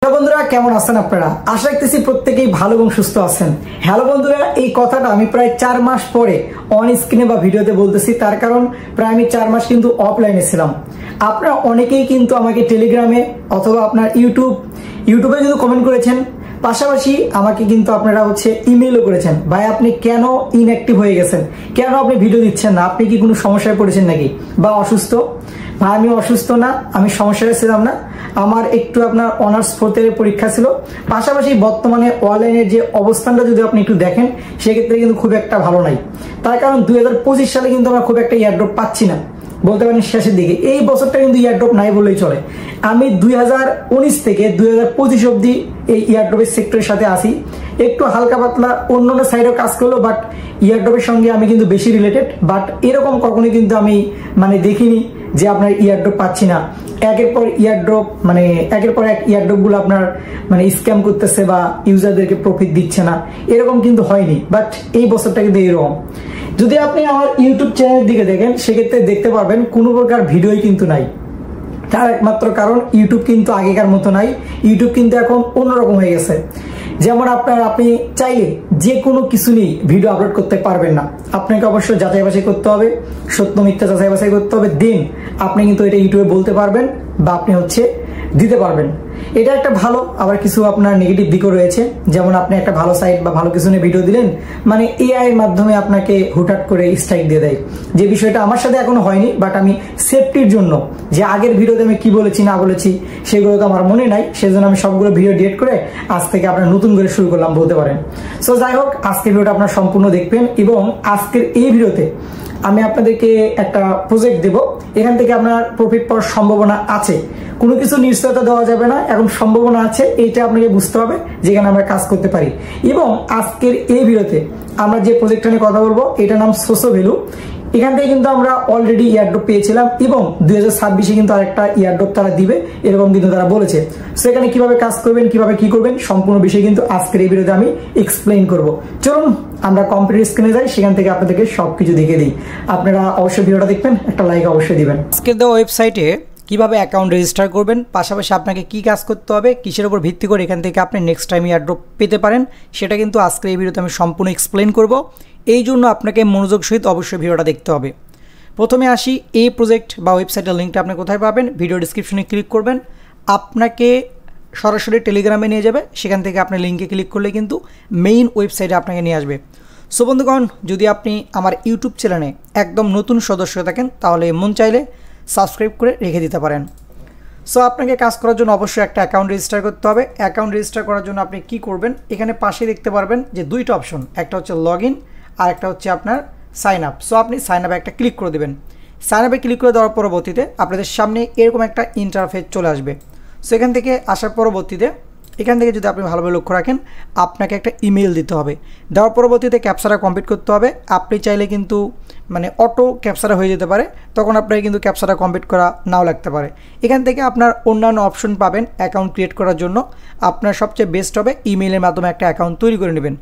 Hello বন্ধুরা, কেমন আছেন আপনারা? আশা রাখতেছি প্রত্যেকেই ভালো এবং সুস্থ আছেন। হ্যালো বন্ধুরা, এই কথাটা আমি প্রায় 4 মাস পরে অন স্ক্রিনে বা ভিডিওতে বলতেছি, তার কারণ প্রায় আমি 4 মাস কিন্তু অফলাইনে ছিলাম। আপনারা অনেকেই কিন্তু আমাকে টেলিগ্রামে অথবা আপনার ইউটিউবে কিন্তু কমেন্ট করেছেন, পাশাপাশি আমাকে কিন্তু আপনারা ইমেইলও করেছেন, ভাই আপনি কেন ইনঅ্যাক্টিভ হয়ে গেছেন, কেন আপনি ভিডিও দিচ্ছেন না, আপনি কি কোনো সমস্যায় পড়েছেন নাকি বা অসুস্থ? ভাই আমি অসুস্থ না, আমি সমস্যায় ছিলাম না। আমার একটু আপনার অনার্স 4th এর পরীক্ষা ছিল, পাশাপাশি বর্তমানে অনলাইনের যে অবস্থানটা যদি আপনি একটু দেখেন সেক্ষেত্রে কিন্তু খুব একটা ভালো নাই। তার কারণ 2025 সালে কিন্তু আমরা খুব একটা ইয়ারড্রপ পাচ্ছি না, বলতে পারেন শেষের দিকে। এই বছরটা কিন্তু ইয়ারড্রপ নাই বললেই চলে। আমি 2019 থেকে 2025 অব্দি এই ইয়ারড্রপের সেক্টরের সাথে আসি, একটু হালকা পাতলা অন্য সাইডেও কাজ করলো, বাট ইয়ারড্রপের সঙ্গে আমি কিন্তু বেশি রিলেটেড। বাট এরকম কখনোই কিন্তু আমি দেখিনি যে আপনার ইয়ারড্রপ পাচ্ছি না। একের পর এক ইয়ারড্রপ গুলো আপনার স্ক্যাম করতেছে বা ইউজারদেরকে প্রফিট দিচ্ছে না, এরকম কিন্তু হয়নি। বাট এই বছরটা কিন্তু এরকম। যদি আপনি আমার ইউটিউব চ্যানেলের দিকে দেখেন সেক্ষেত্রে দেখতে পারবেন কোনো প্রকার ভিডিওই কিন্তু নাই। তার একমাত্র কারণ ইউটিউব কিন্তু আগেকার মতো নাই, ইউটিউব কিন্তু এখন অন্যরকম হয়ে গেছে। যেমন আপনি চাইলে যে কোনো কিছু নিয়ে ভিডিও আপলোড করতে পারবেন না, আপনাকে অবশ্যই যাচাই বাছাই করতে হবে, সত্য মিথ্যা যাচাই বাছাই করতে হবে, দেন আপনি কিন্তু এটা ইউটিউবে বলতে পারবেন বা আপনি দিতে পারবেন। এটা একটা ভালো, আবার কিছু আপনার নেগেটিভ দিকও রয়েছে। যেমন আপনি একটা ভালো সাইট বা ভালো কিছু নিয়ে ভিডিও দিলেন, এআই এর মাধ্যমে আপনাকে হুটহাট করে স্ট্রাইক দিয়ে দেয়, যে বিষয়টা আমার সাথে এখনো হয়নি। বাট আমি সেফটির জন্য যে আগের ভিডিওতে আমি কি বলেছি না বলেছি সেগুলো তো আমার মনে নাই, সেজন্য আমি সবগুলো ভিডিও ডিলিট করে আজ থেকে আপনার নতুন করে শুরু করলাম বলতে পারেন। সো যাই হোক, আজকের ভিডিওটা আপনার সম্পূর্ণ দেখবেন এবং আজকের এই ভিডিওতে আমি আপনাদেরকে একটা প্রজেক্ট দেব, এখান থেকে আপনার প্রফিট পাওয়ার সম্ভাবনা আছে। কোনো কিছু নিশ্চয়তা দেওয়া যাবে না, এখন সম্ভাবনা আছে, এইটা আপনাকে বুঝতে হবে যেখানে আমরা কাজ করতে পারি। এবং আজকের এই ভিডিওতে আমরা যে প্রজেক্টটা নিয়ে কথা বলবো এটার নাম সোসো ভ্যালু। এখান থেকে কিন্তু আমরা অলরেডি ইয়ারড্রপ পেয়েছিলাম এবং 2026-এ কিন্তু আরেকটা ইয়ারড্রপ তারা দিবে, এরকম কিন্তু তারা বলেছে। সেখানে কিভাবে কাজ করবেন, কিভাবে কি করবেন, সম্পূর্ণ বিষয় কিন্তু আজকের এই ভিডিওতে আমি এক্সপ্লেইন করব। চলুন আমরা কম্পিউটার স্ক্রিনে যাই, সেখান থেকে আপনাদেরকে সবকিছু দেখিয়ে দিই। আপনারা অবশ্যই ভিডিওটা দেখবেন, একটা লাইক অবশ্যই দিবেন। আজকের দেওয়া ওয়েবসাইটে কিভাবে অ্যাকাউন্ট রেজিস্টার করবেন, পাশাপাশি আপনাকে কি কাজ করতে হবে, কিসের উপর ভিত্তি করে এখান থেকে আপনি নেক্সট টাইম ইয়ারড্রপ পেতে পারেন, সেটা কিন্তু আজকের এই ভিডিওতে আমি সম্পূর্ণ এক্সপ্লেন করব। এই জন্য আপনাকে মনোযোগ সহিত অবশ্যই ভিডিওটা দেখতে হবে। প্রথমে আসি, এই প্রজেক্ট বা ওয়েবসাইটের লিঙ্কটা আপনি কোথায় পাবেন? ভিডিও ডিসক্রিপশনে ক্লিক করবেন, আপনাকে সরাসরি টেলিগ্রামে নিয়ে যাবে, সেখান থেকে আপনি লিঙ্কে ক্লিক করলে কিন্তু মেইন ওয়েবসাইটে আপনাকে নিয়ে আসবে। সো বন্ধুগণ, যদি আপনি আমার ইউটিউব চ্যানেলে একদম নতুন সদস্য থাকেন তাহলে মন চাইলে সাবস্ক্রাইব করে রেখে দিতে পারেন। সো আপনাকে কাজ করার জন্য অবশ্যই একটা অ্যাকাউন্ট রেজিস্টার করতে হবে। অ্যাকাউন্ট রেজিস্টার করার জন্য আপনি কি করবেন, এখানে পাশে দেখতে পারবেন যে দুইটা অপশন, একটা হচ্ছে লগ ইন আর একটা হচ্ছে আপনার সাইন আপ। সো আপনি সাইন আপে একটা ক্লিক করে দেবেন। সাইন আপে ক্লিক করে দেওয়ার পরবর্তীতে আপনাদের সামনে এরকম একটা ইন্টারফেস চলে আসবে। সো এখান থেকে আসার পরবর্তীতে এখান থেকে যদি আপনি ভালোভাবে লক্ষ্য রাখেন, আপনাকে একটা ইমেল দিতে হবে। দেওয়ার পরবর্তীতে ক্যাপচাটা কমপ্লিট করতে হবে। আপনি চাইলে কিন্তু অটো ক্যাপচারা হয়ে যেতে পারে, তখন আপনাকে কিন্তু ক্যাপচাটা কমপ্লিট করা নাও লাগতে পারে। এখান থেকে আপনার অন্যান্য অপশন পাবেন অ্যাকাউন্ট ক্রিয়েট করার জন্য। আপনার সবচেয়ে বেস্ট হবে ইমেইলের মাধ্যমে একটা অ্যাকাউন্ট তৈরি করে নেবেন।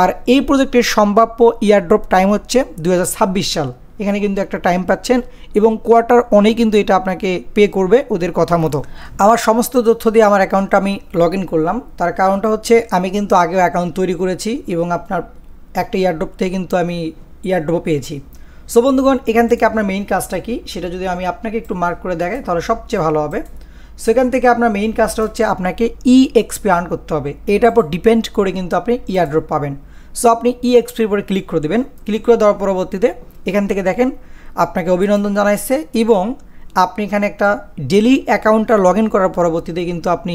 আর এই প্রজেক্টের সম্ভাব্য ইয়ারড্রপ টাইম হচ্ছে 2026 সাল। এখানে কিন্তু একটা টাইম পাচ্ছেন এবং কোয়ার্টার অনেক কিন্তু এটা আপনাকে পে করবে ওদের কথা মতো। আমার সমস্ত তথ্য দিয়ে আমার অ্যাকাউন্টটা আমি লগ ইন করলাম। তার কারণটা হচ্ছে আমি কিন্তু আগেও অ্যাকাউন্ট তৈরি করেছি এবং আপনার একটা ইয়ারড্রপ থেকে কিন্তু আমি ইয়ারড্রপও পেয়েছি। সো বন্ধুগণ, এখান থেকে আপনার মেইন কাজটা কি সেটা যদি আমি আপনাকে একটু মার্ক করে দেখাই তাহলে সবচেয়ে ভালো হবে। সো এখান থেকে আপনার মেইন কাজটা হচ্ছে আপনাকে EXP আর্ন করতে হবে। এটার উপর ডিপেন্ড করে কিন্তু আপনি ইয়ারড্রপ পাবেন। সো আপনি EXPর উপরে ক্লিক করে দেবেন। ক্লিক করে দেওয়ার পরবর্তীতে এখান থেকে দেখেন আপনাকে অভিনন্দন জানাইছে এবং আপনি এখানে একটা ডেলি অ্যাকাউন্টটা লগ ইন করার পরবর্তীতে কিন্তু আপনি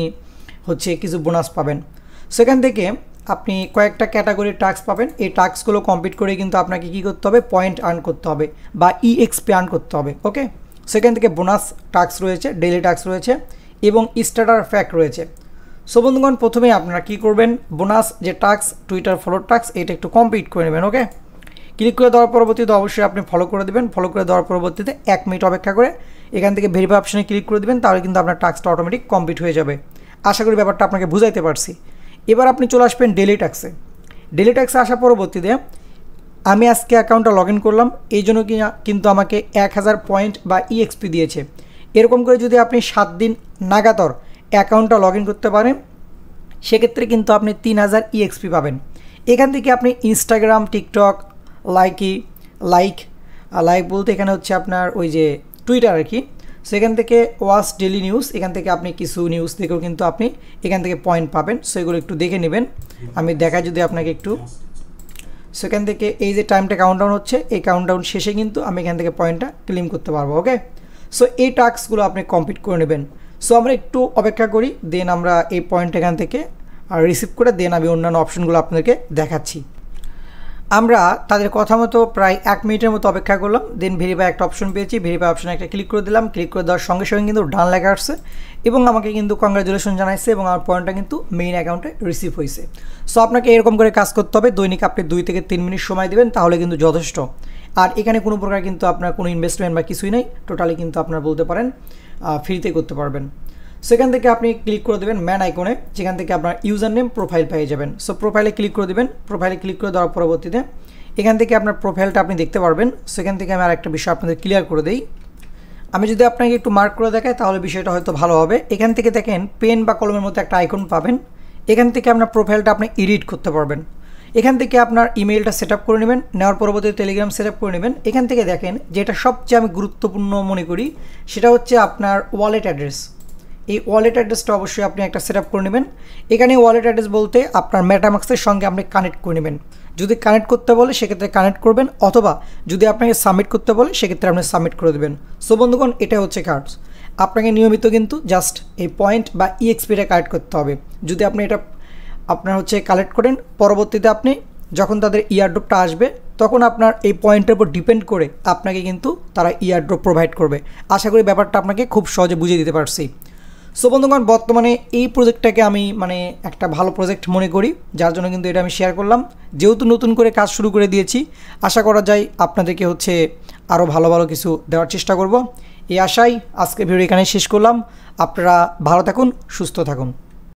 কিছু বোনাস পাবেন। সেখান থেকে আপনি কয়েকটা ক্যাটাগরির টাস্ক পাবেন। এই টাস্কগুলো কমপ্লিট করে কিন্তু আপনাকে কী করতে হবে, পয়েন্ট আর্ন করতে হবে বা EXP আর্ন করতে হবে। ওকে, সেখান থেকে বোনাস টাস্ক রয়েছে, ডেলি টাস্ক রয়েছে এবং স্টার্টার ফ্যাক্ট রয়েছে। সো বন্ধুগণ, প্রথমেই আপনারা কী করবেন, বোনাস যে টাস্ক, টুইটার ফলো টাস্ক, এটা একটু কমপ্লিট করে নেবেন। ওকে, ক্লিক করে দেওয়ার পরবর্তীতে অবশ্যই আপনি ফলো করে দেবেন। ফলো করে দেওয়ার পরবর্তীতে 1 মিনিট অপেক্ষা করে এখান থেকে ভেরিফাই অপশনে ক্লিক করে দেবেন, তাহলে কিন্তু আপনার টাস্কটা অটোমেটিক কমপ্লিট হয়ে যাবে। আশা করি ব্যাপারটা আপনাকে বুঝাইতে পারছি। এবার আপনি চলে আসবেন ডেলি টাস্কে। ডেলি টাস্কে আসার পরবর্তীতে আমি আজকে অ্যাকাউন্টটা লগ ইন করলাম, এই জন্য কিন্তু আমাকে 1000 পয়েন্ট বা EXP দিয়েছে। এরকম করে যদি আপনি 7 দিন নাগাতর অ্যাকাউন্টটা লগ ইন করতে পারেন, সেক্ষেত্রে কিন্তু আপনি 3000 EXP পাবেন। এখান থেকে আপনি ইনস্টাগ্রাম, টিকটক, লাইক বলতে এখানে হচ্ছে আপনার ওই যে টুইটার আর কি, সেখান থেকে ওয়াচ ডেলি নিউজ, এখান থেকে আপনি কিছু নিউজ দেখেও কিন্তু আপনি এখান থেকে পয়েন্ট পাবেন। সো এগুলো একটু দেখে নেবেন, আমি দেখাই যদি আপনাকে একটু। সেখান থেকে এই যে টাইমটা কাউন্টডাউন হচ্ছে, এই কাউন্টডাউন শেষে কিন্তু আমি এখান থেকে পয়েন্টটা ক্লেম করতে পারবো। ওকে, সো এই টাস্কগুলো আপনি কমপ্লিট করে নেবেন। সো আমরা একটু অপেক্ষা করি, দেন আমরা এই পয়েন্ট এখান থেকে রিসিভ করে দেন আমি অন্যান্য অপশনগুলো আপনাদেরকে দেখাচ্ছি। আমরা তাদের কথা মতো প্রায় 1 মিনিটের মতো অপেক্ষা করলাম, দেন ভেরিফাই একটা অপশন পেয়েছি, ভেরিফাই অপশনে একটা ক্লিক করে দিলাম। ক্লিক করে দেওয়ার সঙ্গে সঙ্গে কিন্তু ডান লেখা আসছে এবং আমাকে কিন্তু কংগ্রাচুলেশন জানাইছে এবং আমার পয়েন্টটা কিন্তু মেইন অ্যাকাউন্টে রিসিভ হয়েছে। সো আপনাকে এরকম করে কাজ করতে হবে, দৈনিক আপনি 2 থেকে 3 মিনিট সময় দেবেন, তাহলে কিন্তু যথেষ্ট। আর এখানে কোনো প্রকার কিন্তু আপনার কোনো ইনভেস্টমেন্ট বা কিছুই নেই, টোটালি কিন্তু আপনার বলতে পারেন ফ্রিতে করতে পারবেন। সেখান থেকে আপনি ক্লিক করে দেবেন ম্যান আইকনে, যেখান থেকে আপনার ইউজার নেম প্রোফাইল পেয়ে যাবেন। সো প্রোফাইলে ক্লিক করে দেবেন, প্রোফাইলে ক্লিক করে দেওয়ার পরবর্তীতে এখান থেকে আপনার প্রোফাইলটা আপনি দেখতে পারবেন। সেখান থেকে আমি আর একটা বিষয় আপনাদের ক্লিয়ার করে দিই, আমি যদি আপনাকে একটু মার্ক করে দেখাই তাহলে বিষয়টা হয়তো ভালো হবে। এখান থেকে দেখেন পেন বা কলমের মতো একটা আইকন পাবেন, এখান থেকে আপনার প্রোফাইলটা আপনি এডিট করতে পারবেন। এখান থেকে আপনার ইমেইলটা সেট আপ করে নেবেন, নেওয়ার পরবর্তীতে টেলিগ্রাম সেট আপ করে নেবেন। এখান থেকে দেখেন যেটা সবচেয়ে আমি গুরুত্বপূর্ণ মনে করি সেটা হচ্ছে আপনার ওয়ালেট অ্যাড্রেস। এই ওয়ালেট অ্যাড্রেসটা অবশ্যই আপনি একটা সেট আপ করে নেবেন। এখানে ওয়ালেট অ্যাড্রেস বলতে আপনার মেটামাক্সের সঙ্গে আপনি কানেক্ট করে নেবেন, যদি কানেক্ট করতে বলে সেক্ষেত্রে কানেক্ট করবেন, অথবা যদি আপনাকে সাবমিট করতে বলে সেক্ষেত্রে আপনি সাবমিট করে দেবেন। সো বন্ধুগণ, এটা হচ্ছে কার্ডস, আপনাকে নিয়মিত কিন্তু জাস্ট এই পয়েন্ট বা EXPটা কালেক্ট করতে হবে। যদি আপনি এটা আপনার হচ্ছে কালেক্ট করেন, পরবর্তীতে আপনি যখন তাদের ইয়ারড্রপটা আসবে তখন আপনার এই পয়েন্টের উপর ডিপেন্ড করে আপনাকে কিন্তু তারা ইয়ারড্রপ প্রোভাইড করবে। আশা করি ব্যাপারটা আপনাকে খুব সহজে বুঝিয়ে দিতে পারছি। সো বন্ধুগণ, বর্তমানে এই প্রজেক্টটাকে আমি একটা ভালো প্রজেক্ট মনে করি, যার জন্য কিন্তু এটা আমি শেয়ার করলাম। যেহেতু নতুন করে কাজ শুরু করে দিয়েছি, আশা করা যায় আপনাদেরকে হচ্ছে আরও ভালো ভালো কিছু দেওয়ার চেষ্টা করব। এই আশায় আজকে ভিডিও এখানে শেষ করলাম। আপনারা ভালো থাকুন, সুস্থ থাকুন।